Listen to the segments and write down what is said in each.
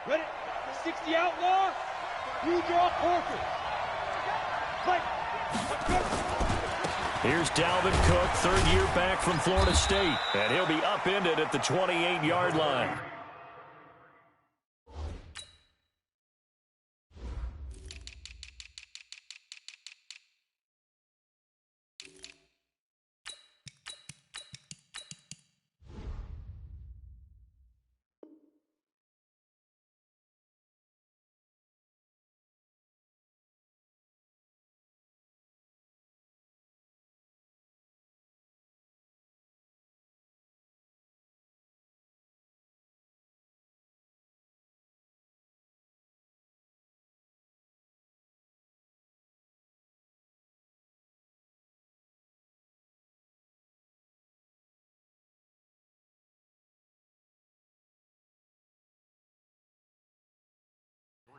Ready? 60 outlaw. You draw Corker. Play. Here's Dalvin Cook, third year back from Florida State. And he'll be upended at the 28-yard line.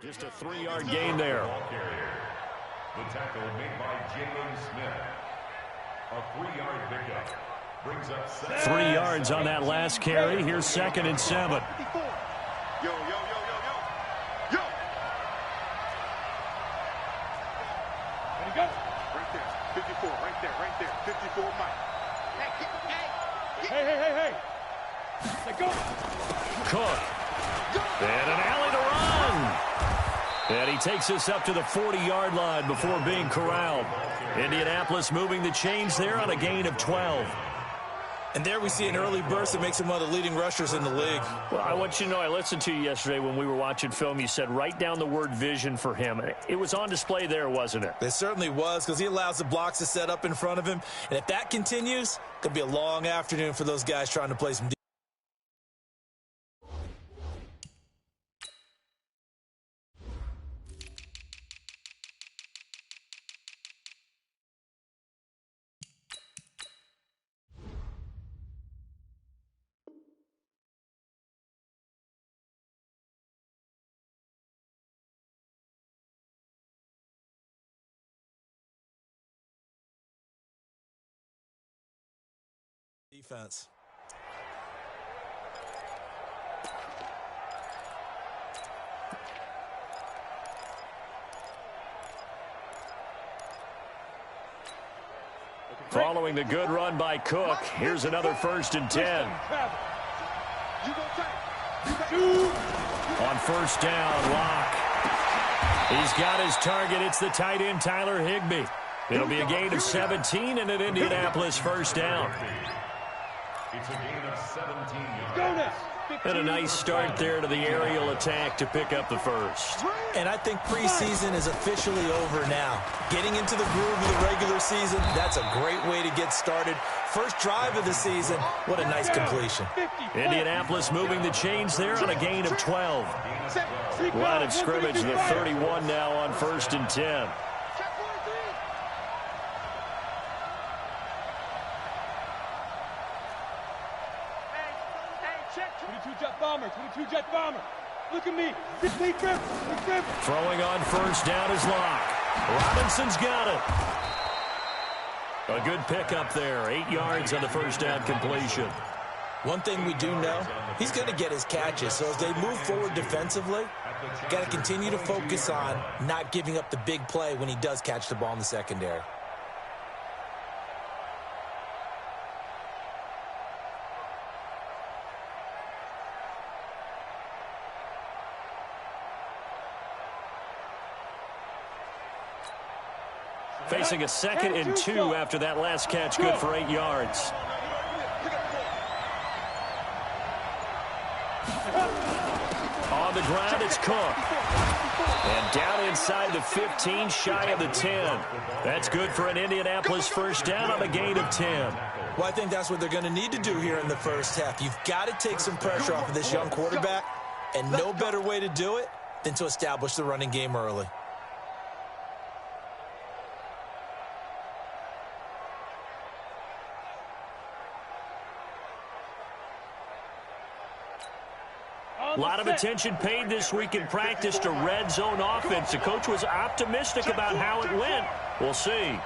Just a 3-yard gain there. The tackle made by Jalen Smith. A 3-yard pickup brings up 3 yards on that last carry. Here's 2nd and 7. Yo, yo, yo, yo, yo. Yo. Ready, go. Right there. 54, right there, right there. 54, Mike. Hey. Let go. Cook. And an alley to run. And he takes us up to the 40-yard line before being corralled. Indianapolis moving the chains there on a gain of 12. And there we see an early burst that makes him one of the leading rushers in the league. Well, I want you to know, I listened to you yesterday when we were watching film. You said write down the word vision for him. It was on display there, wasn't it? It certainly was, because he allows the blocks to set up in front of him. And if that continues, it's going to be a long afternoon for those guys trying to play some defense. Following the good run by Cook, here's another 1st and 10. On 1st down, Locke. He's got his target. It's the tight end, Tyler Higbee. It'll be a gain of 17 and an Indianapolis 1st down. It's a gain of 17 yards. And a nice start there to the aerial attack to pick up the 1st. And I think preseason is officially over now. Getting into the groove of the regular season, that's a great way to get started. First drive of the season, what a nice completion. Indianapolis moving the chains there on a gain of 12. Line of scrimmage, the 31 now on 1st and 10. Two-jet bomber. Look at me. Throwing on 1st down is Locke. Robinson's got it. A good pickup there. 8 yards on the 1st down completion. One thing we do know, he's going to get his catches. So as they move forward defensively, got to continue to focus on not giving up the big play when he does catch the ball in the secondary. Facing a 2nd and 2 after that last catch, good for 8 yards. On the ground, it's Cook. And down inside the 15, shy of the 10. That's good for an Indianapolis 1st down on a gain of 10. Well, I think that's what they're going to need to do here in the 1st half. You've got to take some pressure off of this young quarterback, and no better way to do it than to establish the running game early. A lot of attention paid this week in practice to red zone offense. The coach was optimistic about how it went. We'll see.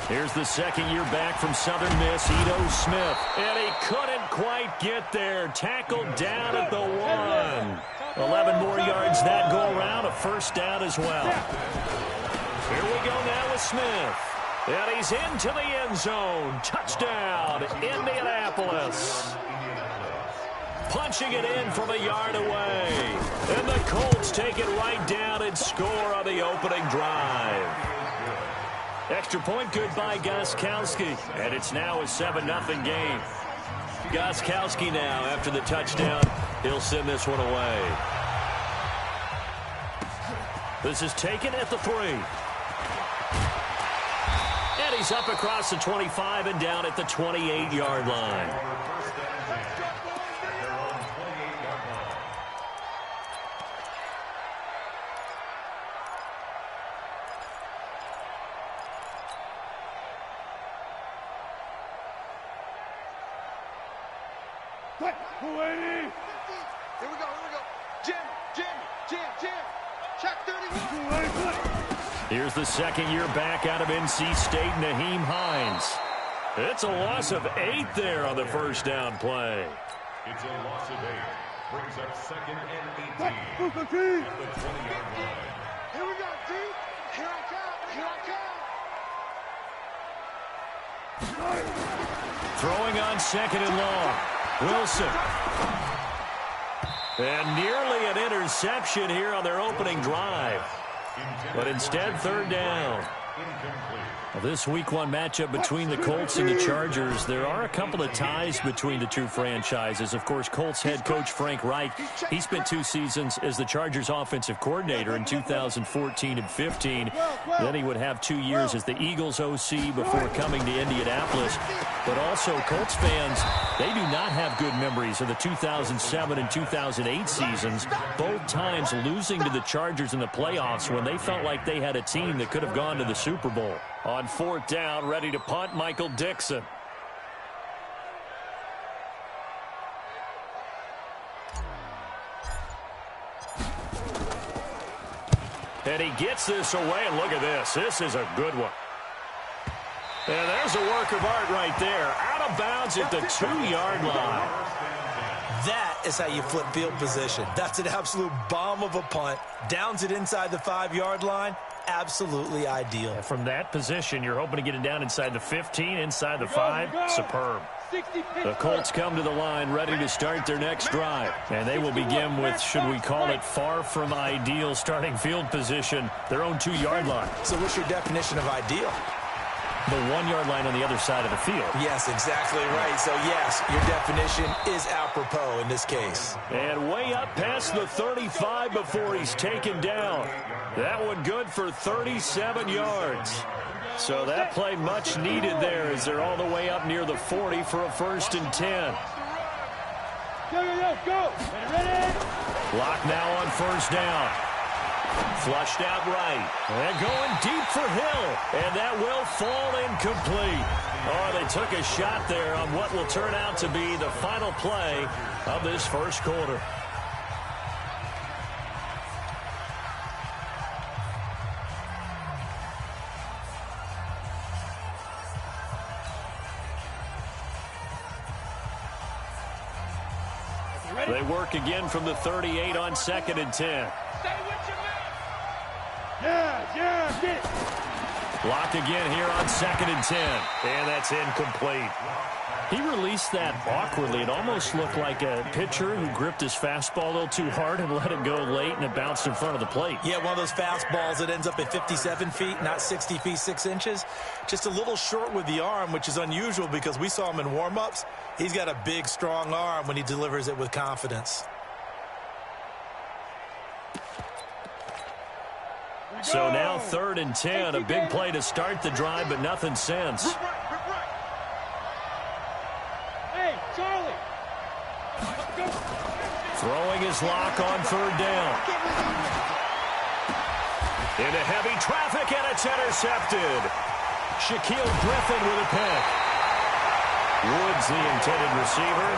Here's the second year back from Southern Miss, Ito Smith. And he couldn't quite get there. Tackled down at the 1. 11 more yards that go around. A first down as well. Here we go now with Smith. And he's into the end zone. Touchdown, Indianapolis. Punching it in from a yard away. And the Colts take it right down and score on the opening drive. Extra point good by Gostkowski. And it's now a 7-0 game. Gostkowski now after the touchdown. He'll send this one away. This is taken at the 3. And he's up across the 25 and down at the 28-yard line. Here we go. Jim. Check 31. Here's the second year back out of NC State, Naheem Hines. It's a loss of 8 there on the first down play. It's a loss of 8. Brings up second and 18 at the 20-yard line. Here we go, D. Here I come. Throwing on second and long. Wilson. And nearly an interception here on their opening drive. But instead, third down. This week 1 matchup between the Colts and the Chargers, there are a couple of ties between the two franchises. Of course, Colts head coach Frank Reich, he spent 2 seasons as the Chargers offensive coordinator in 2014 and 15. Then he would have 2 years as the Eagles OC before coming to Indianapolis. But also, Colts fans, they do not have good memories of the 2007 and 2008 seasons, both times losing to the Chargers in the playoffs when they felt like they had a team that could have gone to the Super Bowl. On 4th down, ready to punt, Michael Dixon. And he gets this away, and look at this. This is a good one. And there's a work of art right there. Out of bounds at the 2-yard line. That is how you flip field position. That's an absolute bomb of a punt. Downs it inside the 5-yard line. Absolutely ideal. From that position, you're hoping to get it down inside the 15, inside the 5. Superb. The Colts come to the line ready to start their next drive. And they will begin with, should we call it, far from ideal starting field position, their own 2-yard line. So what's your definition of ideal? The 1-yard line on the other side of the field. Yes, exactly right. So, yes, your definition is apropos in this case. And way up past the 35 before he's taken down. That one good for 37 yards. So that play much needed there as they're all the way up near the 40 for a 1st and 10. Go. Ready. Clock now on 1st down. Flushed out right. And going deep for Hill. And that will fall incomplete. Oh, they took a shot there on what will turn out to be the final play of this first quarter. They work again from the 38 on 2nd and 10. Yeah, get it. Blocked again here on 2nd and 10. And that's incomplete. He released that awkwardly. It almost looked like a pitcher who gripped his fastball a little too hard and let it go late, and it bounced in front of the plate. Yeah, one of those fastballs that ends up at 57 feet, not 60 feet, 6 inches. Just a little short with the arm, which is unusual because we saw him in warm-ups. He's got a big, strong arm when he delivers it with confidence. So now 3rd and 10, a big play to start the drive, but nothing since. Hey, Charlie. Throwing his lock on 3rd down. Into heavy traffic, and it's intercepted. Shaquille Griffin with a pick. Woods the intended receiver.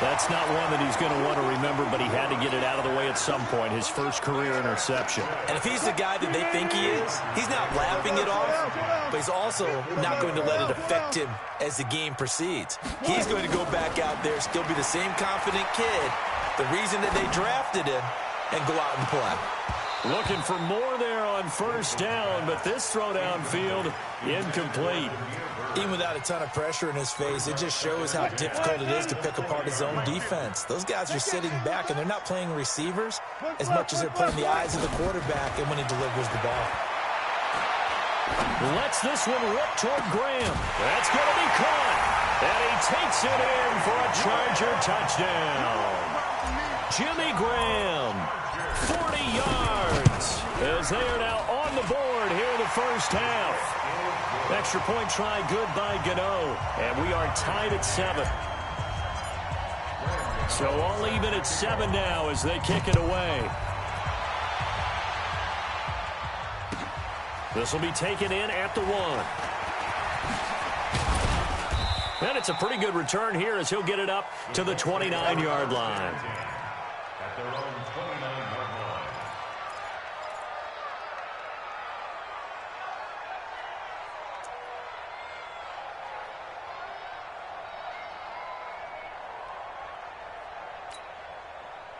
That's not one that he's going to want to remember, but he had to get it out of the way at some point, his first career interception. And if he's the guy that they think he is, he's not laughing it off, but he's also not going to let it affect him as the game proceeds. He's going to go back out there, still be the same confident kid, the reason that they drafted him, and go out and play. Looking for more there on first down, but this throw downfield incomplete. Even without a ton of pressure in his face, it just shows how difficult it is to pick apart his own defense. Those guys are sitting back, and they're not playing receivers as much as they're playing the eyes of the quarterback and when he delivers the ball. Lets this one rip toward Graham. That's going to be caught. And he takes it in for a Charger touchdown. Jimmy Graham, 40 yards, as they are now on the board here in the first half. Extra point try good by Gano, and we are tied at 7. So all even at 7 now as they kick it away. This will be taken in at the 1. And it's a pretty good return here as he'll get it up to the 29-yard line. At their own 29-yard line.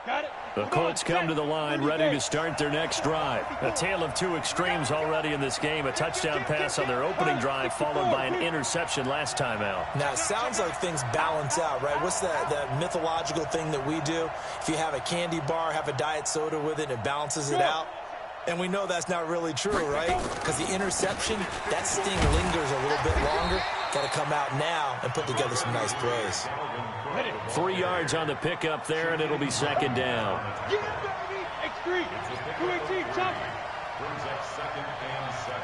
Got it. The Colts come to the line ready to start their next drive. A tale of two extremes already in this game. A touchdown pass on their opening drive followed by an interception last time out. Now, it sounds like things balance out, right? What's that mythological thing that we do? If you have a candy bar, have a diet soda with it, it balances it out. And we know that's not really true, right? Because the interception, that sting lingers a little bit longer. Got to come out now and put together some nice plays. 3 yards on the pickup there, and it'll be second down. Get it, baby. X3. 218. Chop. Brings up 2nd and 7.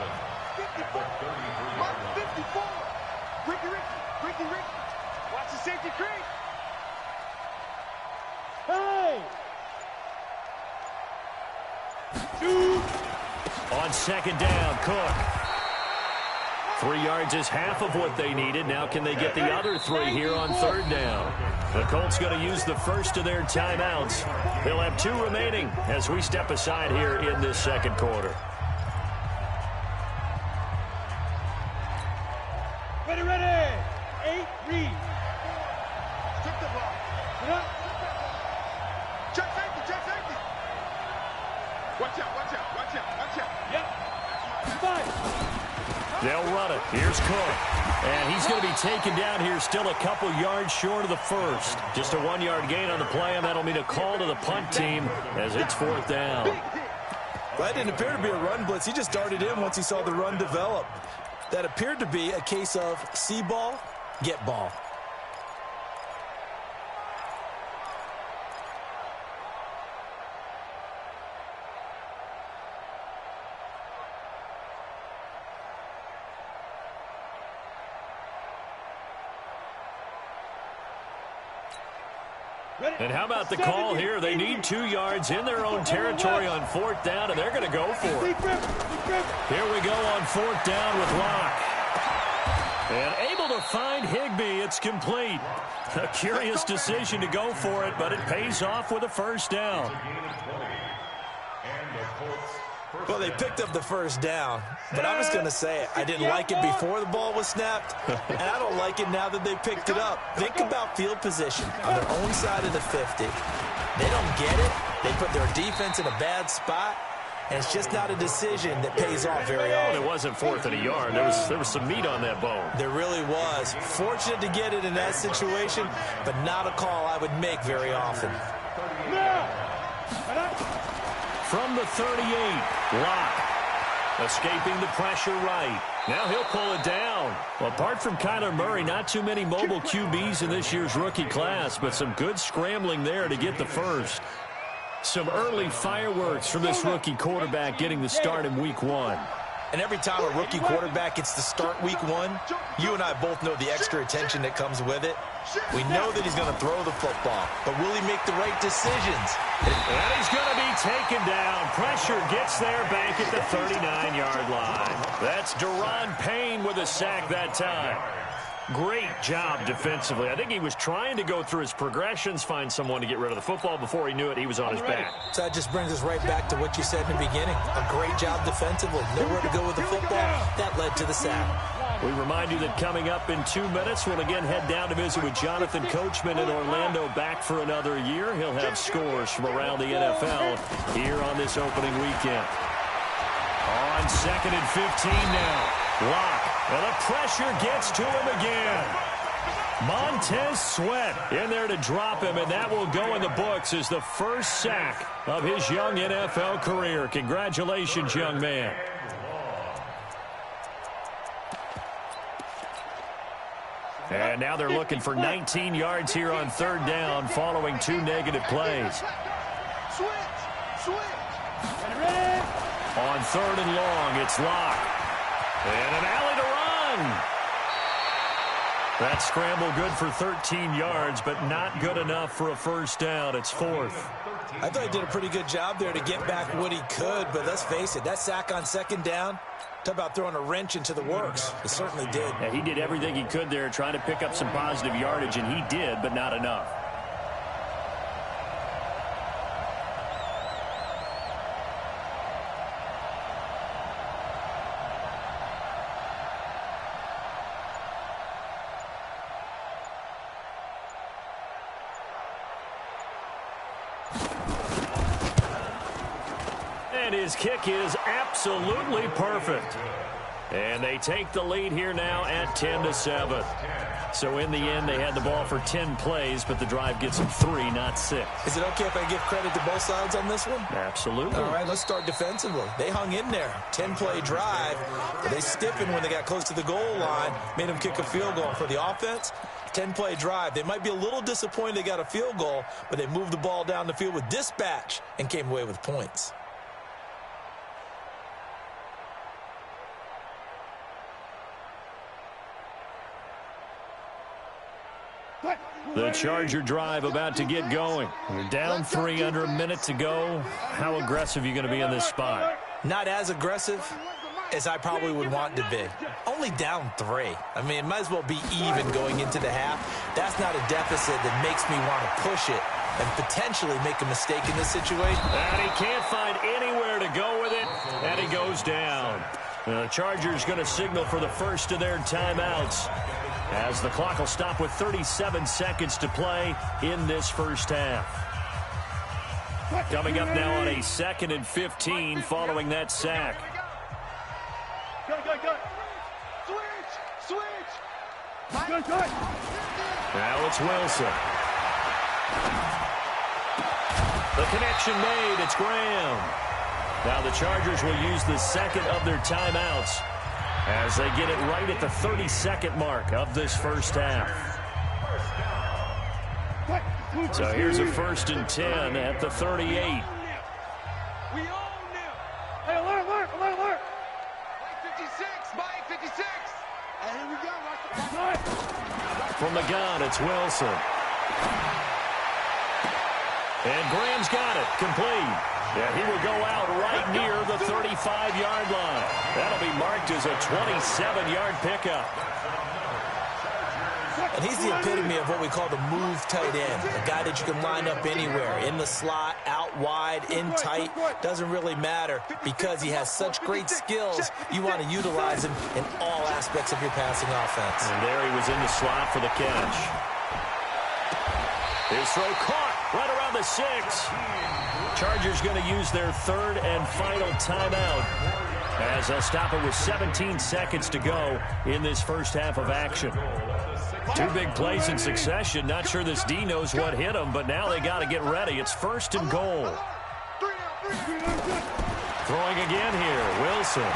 54. 54. Ricky. Watch the safety creep. Hey. 2. On second down, Cook. 3 yards is half of what they needed. Now can they get the other 3 here on third down? The Colts going to use the first of their timeouts. They'll have 2 remaining as we step aside here in this second quarter. Ready. 8, read. Took the ball. Get up. Check safety. Watch out. Yep. 5. They'll run it. Here's Cook. And he's going to be taken down here still a couple yards short of the first. Just a 1-yard gain on the play, and that'll mean a call to the punt team as it's fourth down. Well, that didn't appear to be a run blitz. He just darted in once he saw the run develop. That appeared to be a case of see ball, get ball. And how about the call here? They need 2 yards in their own territory on fourth down, and they're going to go for it. Here we go on fourth down with Locke. And able to find Higbee. It's complete. A curious decision to go for it, but it pays off with a first down. Well, they picked up the first down, but I'm just going to say it. I didn't like it before the ball was snapped, and I don't like it now that they picked it up. Think about field position on their own side of the 50. They don't get it. They put their defense in a bad spot, and it's just not a decision that pays off very often. It wasn't fourth and a yard. There was some meat on that bone. There really was. Fortunate to get it in that situation, but not a call I would make very often. From the 38, Locke escaping the pressure right. Now he'll pull it down. Well, apart from Kyler Murray, not too many mobile QBs in this year's rookie class, but some good scrambling there to get the first. Some early fireworks from this rookie quarterback getting the start in week 1. And every time a rookie quarterback gets to start week 1, you and I both know the extra attention that comes with it. We know that he's going to throw the football, but will he make the right decisions? And he's going to be taken down. Pressure gets there back at the 39-yard line. That's Daron Payne with a sack that time. Great job defensively. I think he was trying to go through his progressions, find someone to get rid of the football. Before he knew it, he was on his back. So that just brings us right back to what you said in the beginning. A great job defensively. Nowhere to go with the football. That led to the sack. We remind you that coming up in 2 minutes, we'll again head down to visit with Jonathan Coachman in Orlando, back for another year. He'll have scores from around the NFL here on this opening weekend. On 2nd and 15 now. Lock. And the pressure gets to him again. Montez Sweat in there to drop him, and that will go in the books as the first sack of his young NFL career. Congratulations, young man. And now they're looking for 19 yards here on 3rd down following 2 negative plays. On 3rd and long, it's Lock. And an alley to run. That scramble good for 13 yards, but not good enough for a first down. It's 4th. I thought he did a pretty good job there to get back what he could, but let's face it, that sack on 2nd down, talk about throwing a wrench into the works. It certainly did. Yeah, he did everything he could there, trying to pick up some positive yardage, and he did, but not enough. And his kick is absolutely perfect. And they take the lead here now at 10-7. So in the end, they had the ball for 10 plays, but the drive gets them 3, not 6. Is it okay if I give credit to both sides on this one? Absolutely. All right, let's start defensively. They hung in there. 10-play drive. But they stiffened when they got close to the goal line, made them kick a field goal. For the offense, 10-play drive. They might be a little disappointed they got a field goal, but they moved the ball down the field with dispatch and came away with points. The Charger drive about to get going. You're down 3, under a minute to go. How aggressive are you going to be in this spot? Not as aggressive as I probably would want to be. Only down 3. I mean, it might as well be even going into the half. That's not a deficit that makes me want to push it and potentially make a mistake in this situation. And he can't find anywhere to go with it, and he goes down. The Chargers going to signal for the first of their timeouts, as the clock will stop with 37 seconds to play in this first half. Coming up now on a 2nd and 15 following that sack. Switch. Now it's Wilson. The connection made. It's Graham. Now the Chargers will use the second of their timeouts as they get it right at the 30-second mark of this first half. So here's a 1st and 10 at the 38. We own them. Hey, alert. Mike 56. Mike 56. Hey, here we go. From the gun, it's Wilson. And Graham's got it. Complete. Yeah, he will go out right near the 35-yard line. That'll be marked as a 27-yard pickup. And he's the epitome of what we call the move tight end. A guy that you can line up anywhere, in the slot, out wide, in tight. Doesn't really matter because he has such great skills. You want to utilize him in all aspects of your passing offense. And there he was in the slot for the catch. His throw caught right around the 6. Chargers going to use their 3rd and final timeout as they'll stop it with 17 seconds to go in this first half of action. 2 big plays in succession. Not sure this D knows what hit him, but now they got to get ready. It's 1st and goal. Throwing again here, Wilson.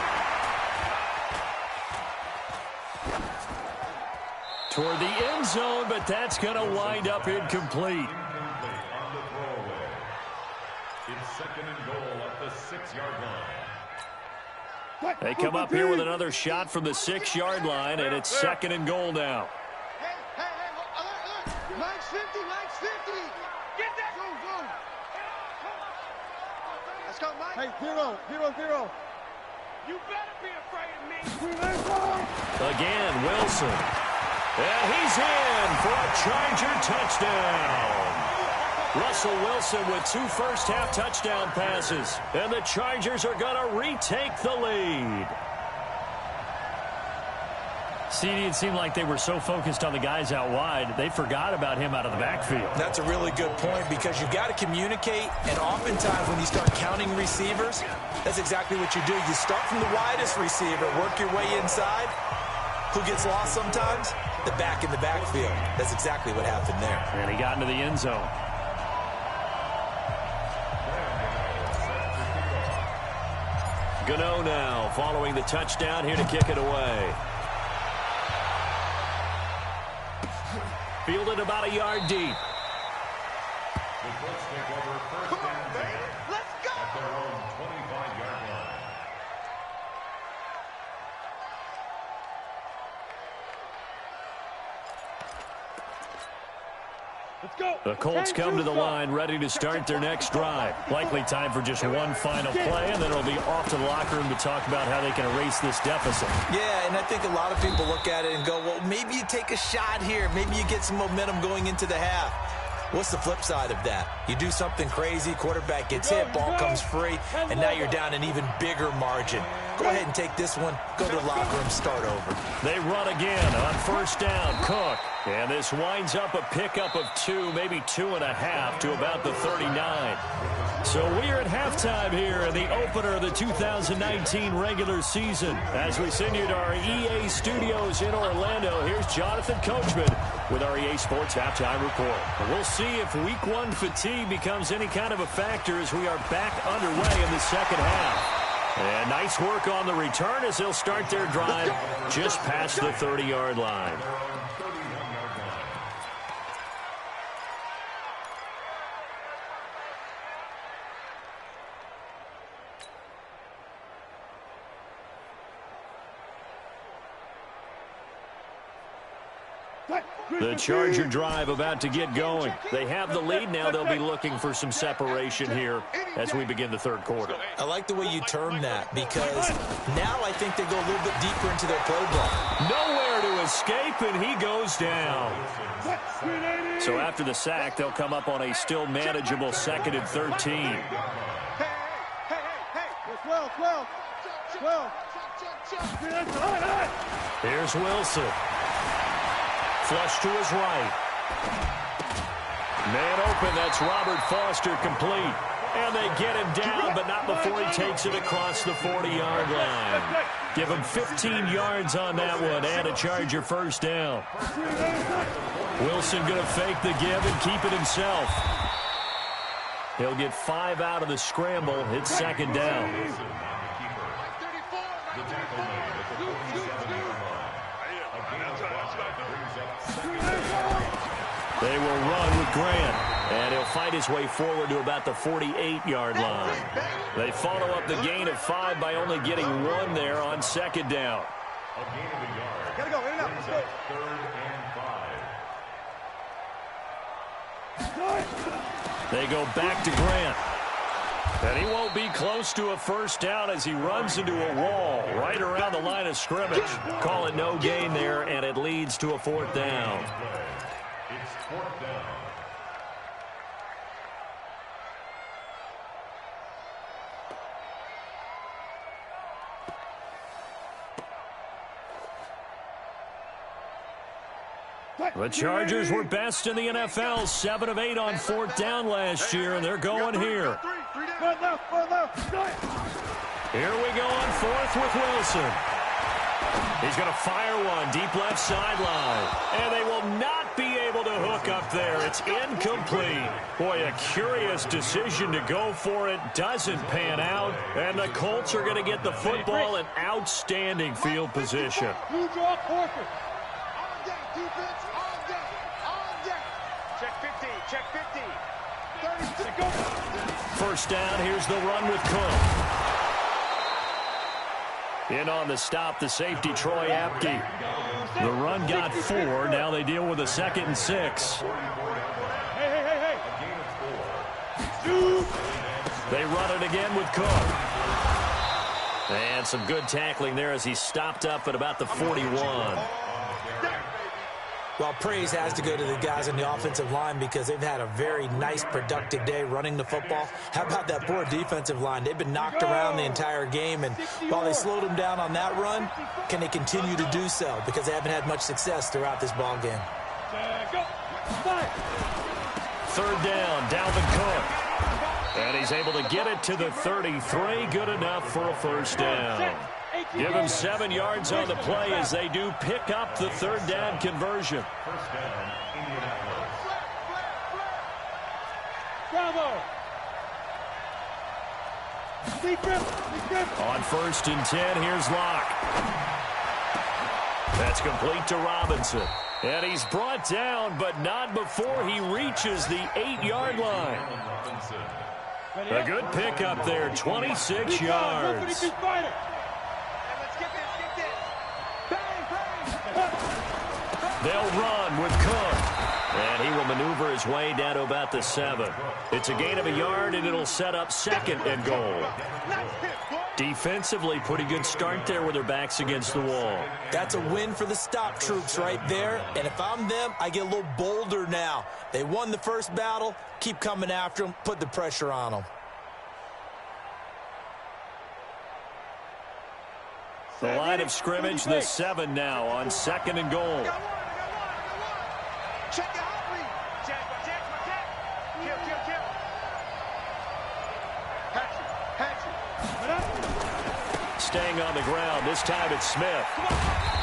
Toward the end zone, but that's going to wind up incomplete. It's 2nd and goal at the 6-yard line. They come up here with another shot from the 6-yard line, and it's 2nd and goal now. Hey, alert. Mike's 50. Get that. Go. Let's go, Mike. Hey, 0. You better be afraid of me. Again, Wilson. And he's in for a Charger touchdown. Russell Wilson with 2 first-half touchdown passes. And the Chargers are going to retake the lead. CD, it seemed like they were so focused on the guys out wide, they forgot about him out of the backfield. That's a really good point because you've got to communicate, and oftentimes when you start counting receivers, that's exactly what you do. You start from the widest receiver, work your way inside. Who gets lost sometimes? The back in the backfield. That's exactly what happened there. And he got into the end zone. Gano now following the touchdown here to kick it away. Fielded about a yard deep. The Colts take over first down Let's go! at their own 25-yard line. Let's go! The Colts come to the line ready to start their next drive. Likely time for just one final play, and then it'll be off to the locker room to talk about how they can erase this deficit. Yeah, and I think a lot of people look at it and go, well, maybe you take a shot here. Maybe you get some momentum going into the half. What's the flip side of that? You do something crazy, quarterback gets hit, ball comes free, and now you're down an even bigger margin. Go ahead and take this one, go to the locker room, start over. They run again on first down. Cook. And this winds up a pickup of 2, maybe 2.5 to about the 39. So we're at halftime here in the opener of the 2019 regular season. As we send you to our EA studios in Orlando, here's Jonathan Coachman with our EA Sports Halftime Report. We'll see if Week 1 fatigue becomes any kind of a factor as we are back underway in the second half. And nice work on the return as they'll start their drive just past the 30-yard line. The Charger drive about to get going. They have the lead now. They'll be looking for some separation here as we begin the third quarter. I like the way you term that because now I think they go a little bit deeper into their playbook. Nowhere to escape, and he goes down. So after the sack, they'll come up on a still manageable 2nd and 13. Hey. 12. Here's Wilson. Flush to his right. Man open, that's Robert Foster complete. And they get him down, but not before he takes it across the 40-yard line. Give him 15 yards on that one and a Charger first down. Wilson going to fake the give and keep it himself. He'll get 5 out of the scramble. It's second down. They will run with Grant, and he'll fight his way forward to about the 48-yard line. They follow up the gain of 5 by only getting 1 there on second down. A gain of a yard. Gotta go, in and out. Let's go. 3rd and 5. They go back to Grant. And he won't be close to a first down as he runs into a wall right around the line of scrimmage. Call it no gain there, and it leads to a 4th down. It's 4th down. The Chargers were best in the NFL, 7 of 8 on 4th down last year, and they're going here. Here we go on 4th with Wilson. He's going to fire one deep left sideline, and they will not be able to hook up there. It's incomplete. Boy, a curious decision to go for it. Doesn't pan out, and the Colts are going to get the football in outstanding field position. You draw corporate. On deck, defense. On deck. On deck. Check 50. Check 50. 36. Go. First down, here's the run with Cook. In on the stop, the safety, Troy Apke. The run got 4. Now they deal with a 2nd and 6. Hey. They run it again with Cook. And some good tackling there as he stopped up at about the 41. Well, praise has to go to the guys on the offensive line because they've had a very nice, productive day running the football. How about that poor defensive line? They've been knocked around the entire game, and while they slowed them down on that run, can they continue to do so? Because they haven't had much success throughout this ball game. Third down, Dalvin Cook. And he's able to get it to the 33. Good enough for a first down. Give him 7 yards on the play as they do pick up the third down conversion. First down, Indianapolis. Bravo. On 1st and 10, here's Locke. That's complete to Robinson. And he's brought down, but not before he reaches the 8-yard line. A good pickup there, 26 yards. They'll run with Cook. And he will maneuver his way down to about the 7. It's a gain of a yard, and it'll set up 2nd and goal. Defensively, pretty good start there with their backs against the wall. That's a win for the stop troops right there. And if I'm them, I get a little bolder now. They won the first battle. Keep coming after them. Put the pressure on them. The line of scrimmage, the 7 now on 2nd and goal. Check it out, read. Jack. Kill. Hatchet. Staying on the ground, this time it's Smith.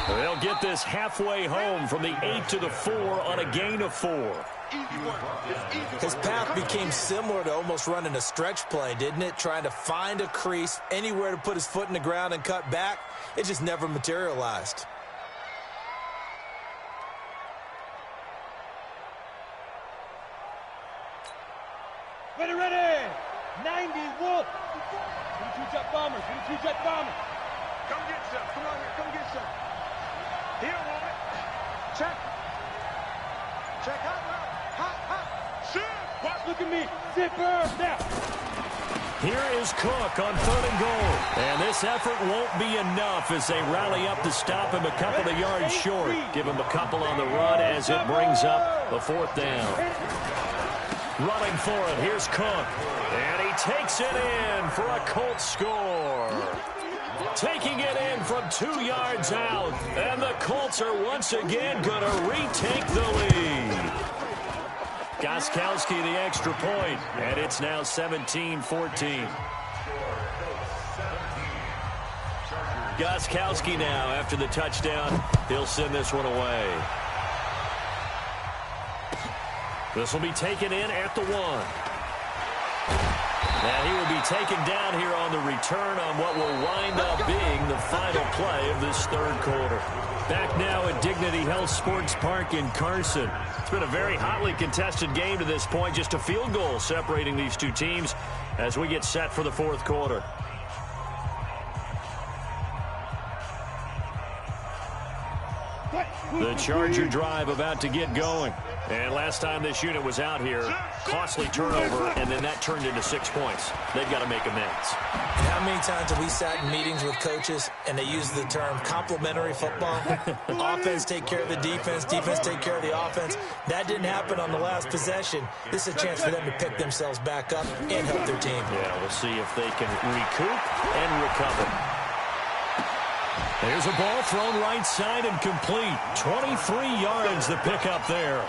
They'll get this halfway home from the 8 to the 4 on a gain of 4. His path became similar to almost running a stretch play, didn't it? Trying to find a crease, anywhere to put his foot in the ground and cut back. It just never materialized. Ready. 90 Wolf. 22-jet bombers. Come get some. Come on here. Come get some. He don't want it. Check. Hot. Shoot. Watch. Look at me. Zipper. Now. Here is Cook on 3rd and goal. And this effort won't be enough as they rally up to stop him a couple of yards short. Give him a couple on the run as it brings up a 4th down. Running for it, here's Cook. And he takes it in for a Colts score. Taking it in from 2 yards out. And the Colts are once again going to retake the lead. Gostkowski the extra point, and it's now 17-14. Gostkowski now after the touchdown. He'll send this one away. This will be taken in at the 1. And he will be taken down here on the return on what will wind up being the final play of this 3rd quarter. Back now at Dignity Health Sports Park in Carson. It's been a very hotly contested game to this point. Just a field goal separating these two teams as we get set for the 4th quarter. The Charger drive about to get going. And last time this unit was out here, costly turnover, and then that turned into 6 points. They've got to make amends. And how many times have we sat in meetings with coaches and they use the term complementary football? Offense take care of the defense, defense take care of the offense. That didn't happen on the last possession. This is a chance for them to pick themselves back up and help their team. Yeah, we'll see if they can recoup and recover. There's a ball thrown right side and complete. 23 yards the pickup there.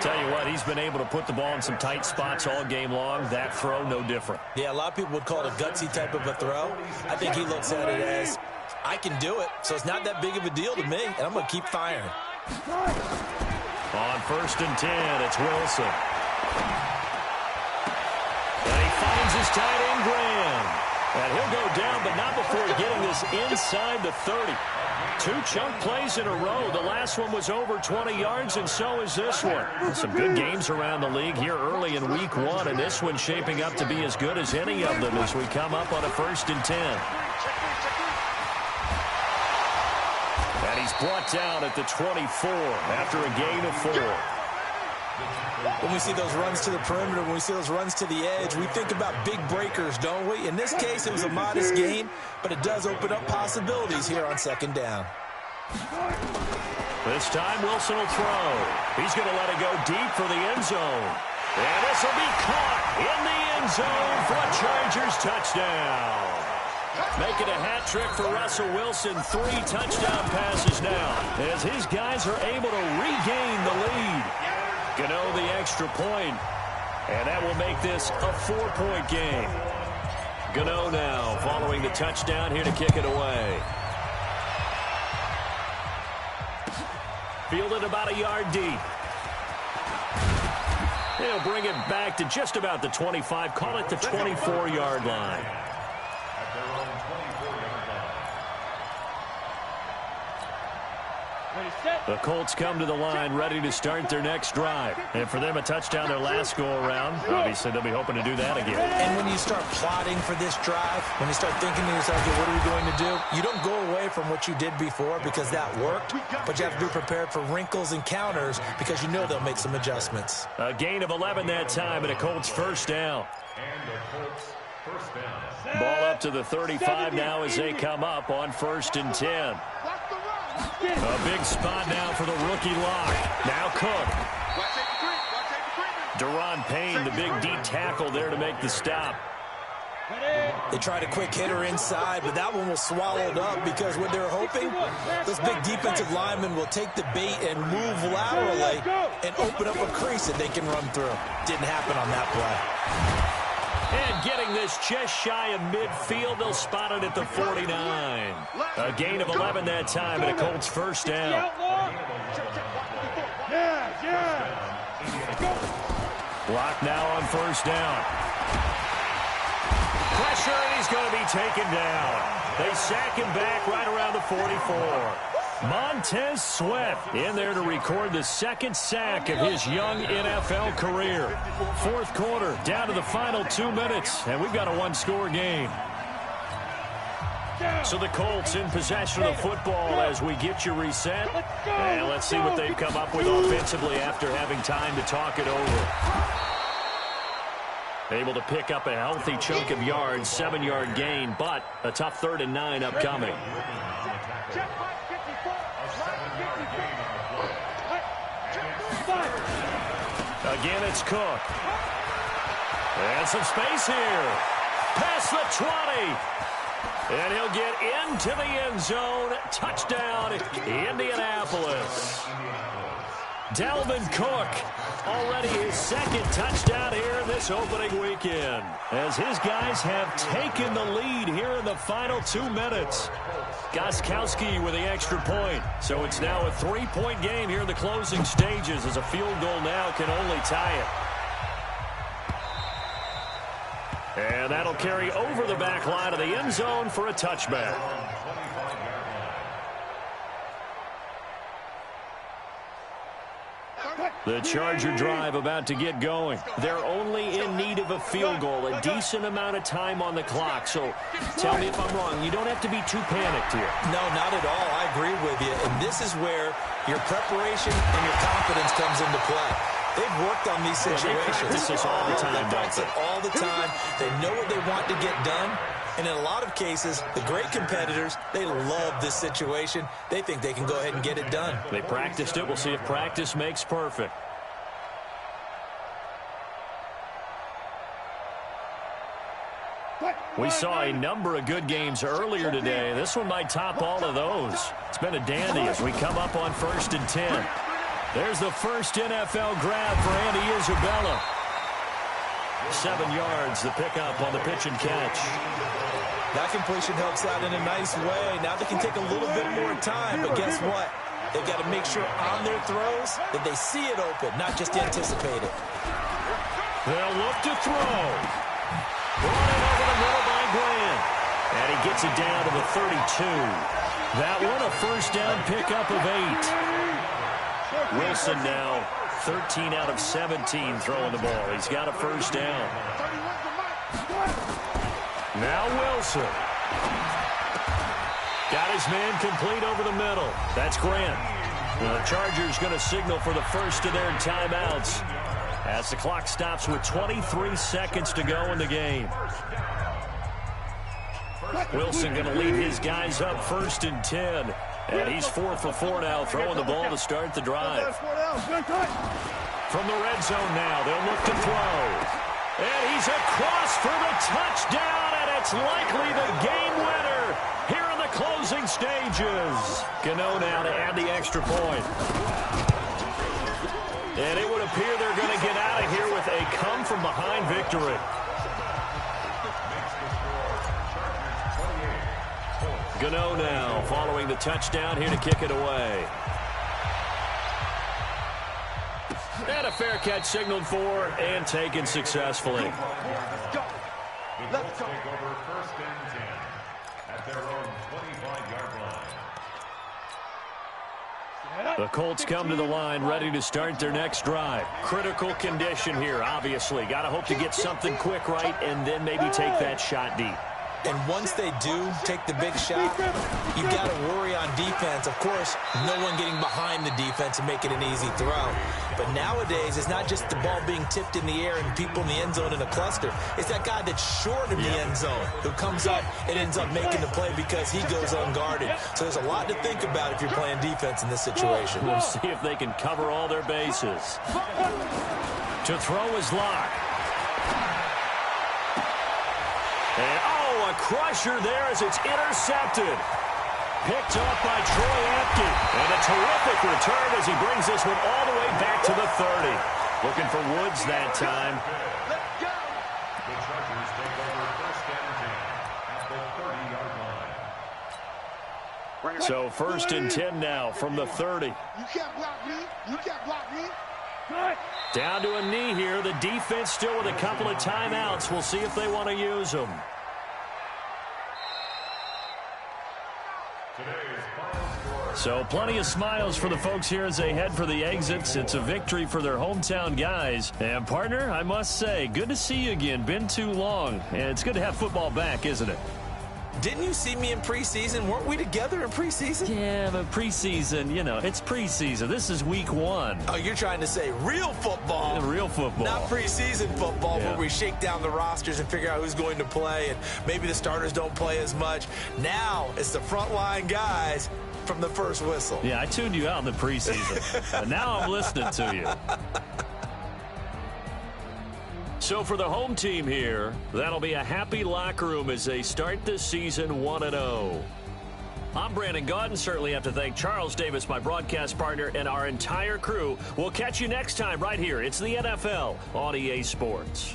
Tell you what, he's been able to put the ball in some tight spots all game long. That throw, no different. Yeah, a lot of people would call it a gutsy type of a throw. I think he looks at it as, I can do it, so it's not that big of a deal to me, and I'm going to keep firing. On 1st and 10, it's Wilson. And he finds his tight end, Graham. And he'll go down, but not before getting this inside the 30. 2 chunk plays in a row. The last one was over 20 yards, and so is this one. Some good games around the league here early in week 1, and this one's shaping up to be as good as any of them as we come up on a 1st and 10. And he's brought down at the 24 after a gain of 4. When we see those runs to the perimeter, when we see those runs to the edge, we think about big breakers, don't we? In this case, it was a modest gain, but it does open up possibilities here on 2nd down. This time Wilson will throw. He's going to let it go deep for the end zone. And this will be caught in the end zone for a Chargers touchdown. Making a hat trick for Russell Wilson. 3 touchdown passes now as his guys are able to regain the lead. Gano the extra point, and that will make this a 4-point game. Gano now following the touchdown here to kick it away. Fielded about a yard deep. He'll bring it back to just about the 25. Call it the 24-yard line. At their own 24-yard line. The Colts come to the line ready to start their next drive. And for them, a touchdown their last go-around. Obviously, they'll be hoping to do that again. And when you start plotting for this drive, when you start thinking to yourself, okay, what are we going to do? You don't go away from what you did before because that worked, but you have to be prepared for wrinkles and counters because you know they'll make some adjustments. A gain of 11 that time, and a Colts first down. And the Colts first down. Ball up to the 35 now as they come up on 1st and 10. A big spot now for the rookie lock. Now Cook. Deron Payne, the big D tackle there to make the stop. They tried a quick hitter inside, but that one was swallowed up because what they're hoping, those big defensive linemen will take the bait and move laterally and open up a crease that they can run through. Didn't happen on that play. And getting this just shy of midfield, they'll spot it at the 49. A gain of 11 that time, and a Colts first down. Lock now on first down. Pressure, and he's going to be taken down. They sack him back right around the 44. Montez Sweat in there to record the 2nd sack of his young NFL career. 4th quarter, down to the final 2 minutes, and we've got a 1-score game. So the Colts in possession of the football as we get you reset. And let's see what they've come up with offensively after having time to talk it over. Able to pick up a healthy chunk of yards, 7-yard gain, but a tough 3rd and 9 upcoming. Again, it's Cook. And some space here. Past the 20. And he'll get into the end zone. Touchdown, Indianapolis. Dalvin Cook, already his 2nd touchdown here in this opening weekend, as his guys have taken the lead here in the final 2 minutes. Gostkowski with the extra point. So it's now a 3-point game here in the closing stages, as a field goal now can only tie it. And that'll carry over the back line of the end zone for a touchback. The Charger drive about to get going. They're only in need of a field goal, a decent amount of time on the clock. So tell me if I'm wrong. You don't have to be too panicked here. No, not at all. I agree with you. And this is where your preparation and your confidence comes into play. They've worked on these situations. This is all the time, they practice it all the time. They know what they want to get done. And in a lot of cases, the great competitors, they love this situation. They think they can go ahead and get it done. They practiced it. We'll see if practice makes perfect. We saw a number of good games earlier today. This one might top all of those. It's been a dandy as we come up on 1st and 10. There's the first NFL grab for Andy Isabella. 7 yards, the pickup on the pitch and catch. That completion helps out in a nice way. Now they can take a little bit more time, but guess what? They've got to make sure on their throws that they see it open, not just anticipate it. They'll look to throw. Running over the middle by Grant. And he gets it down to the 32. That one a first down pickup of 8. Wilson now 13 out of 17 throwing the ball. He's got a first down. Now Wilson. Got his man complete over the middle. That's Grant. The Chargers going to signal for the first of their timeouts as the clock stops with 23 seconds to go in the game. Wilson going to lead his guys up 1st and 10 And he's 4 for 4 now, throwing the ball to start the drive. From the red zone now, they'll look to throw. And he's across for the touchdown, and it's likely the game winner here in the closing stages. Gano now to add the extra point. And it would appear they're going to get out of here with a come-from-behind victory. Gano now following the touchdown here to kick it away. And a fair catch signaled for and taken successfully. The Colts take over 1st and 10 at their own 25-yard line. The Colts come to the line ready to start their next drive. Critical condition here, obviously. Got to hope to get something quick right and then maybe take that shot deep. And once they do take the big shot, you've got to worry on defense. Of course, no one getting behind the defense and making an easy throw. But nowadays, it's not just the ball being tipped in the air and people in the end zone in a cluster. It's that guy that's short of the end zone who comes up and ends up making the play because he goes unguarded. So there's a lot to think about if you're playing defense in this situation. We'll see if they can cover all their bases. To throw is Locke. And, a crusher there as it's intercepted. Picked up by Troy Apke. And a terrific return as he brings this one all the way back to the 30. Looking for Woods that time. The Chargers take over 1st and 10 at the 30-yard line. So 1st and 10 now from the 30. You can't block me. You can't block me. Down to a knee here. The defense still with a couple of timeouts. We'll see if they want to use them. So plenty of smiles for the folks here as they head for the exits. It's a victory for their hometown guys. And, partner, I must say, good to see you again. Been too long. And it's good to have football back, isn't it? Didn't you see me in preseason? Weren't we together in preseason? Yeah, but preseason, it's preseason. This is week 1. Oh, you're trying to say real football. Real football. Not preseason football where we shake down the rosters and figure out who's going to play, and maybe the starters don't play as much. Now it's the frontline guys from the first whistle. Yeah, I tuned you out in the preseason. But now I'm listening to you. So for the home team here, that'll be a happy locker room as they start this season 1-0. I'm Brandon Gaudin. Certainly have to thank Charles Davis, my broadcast partner, and our entire crew. We'll catch you next time right here. It's the NFL on EA Sports.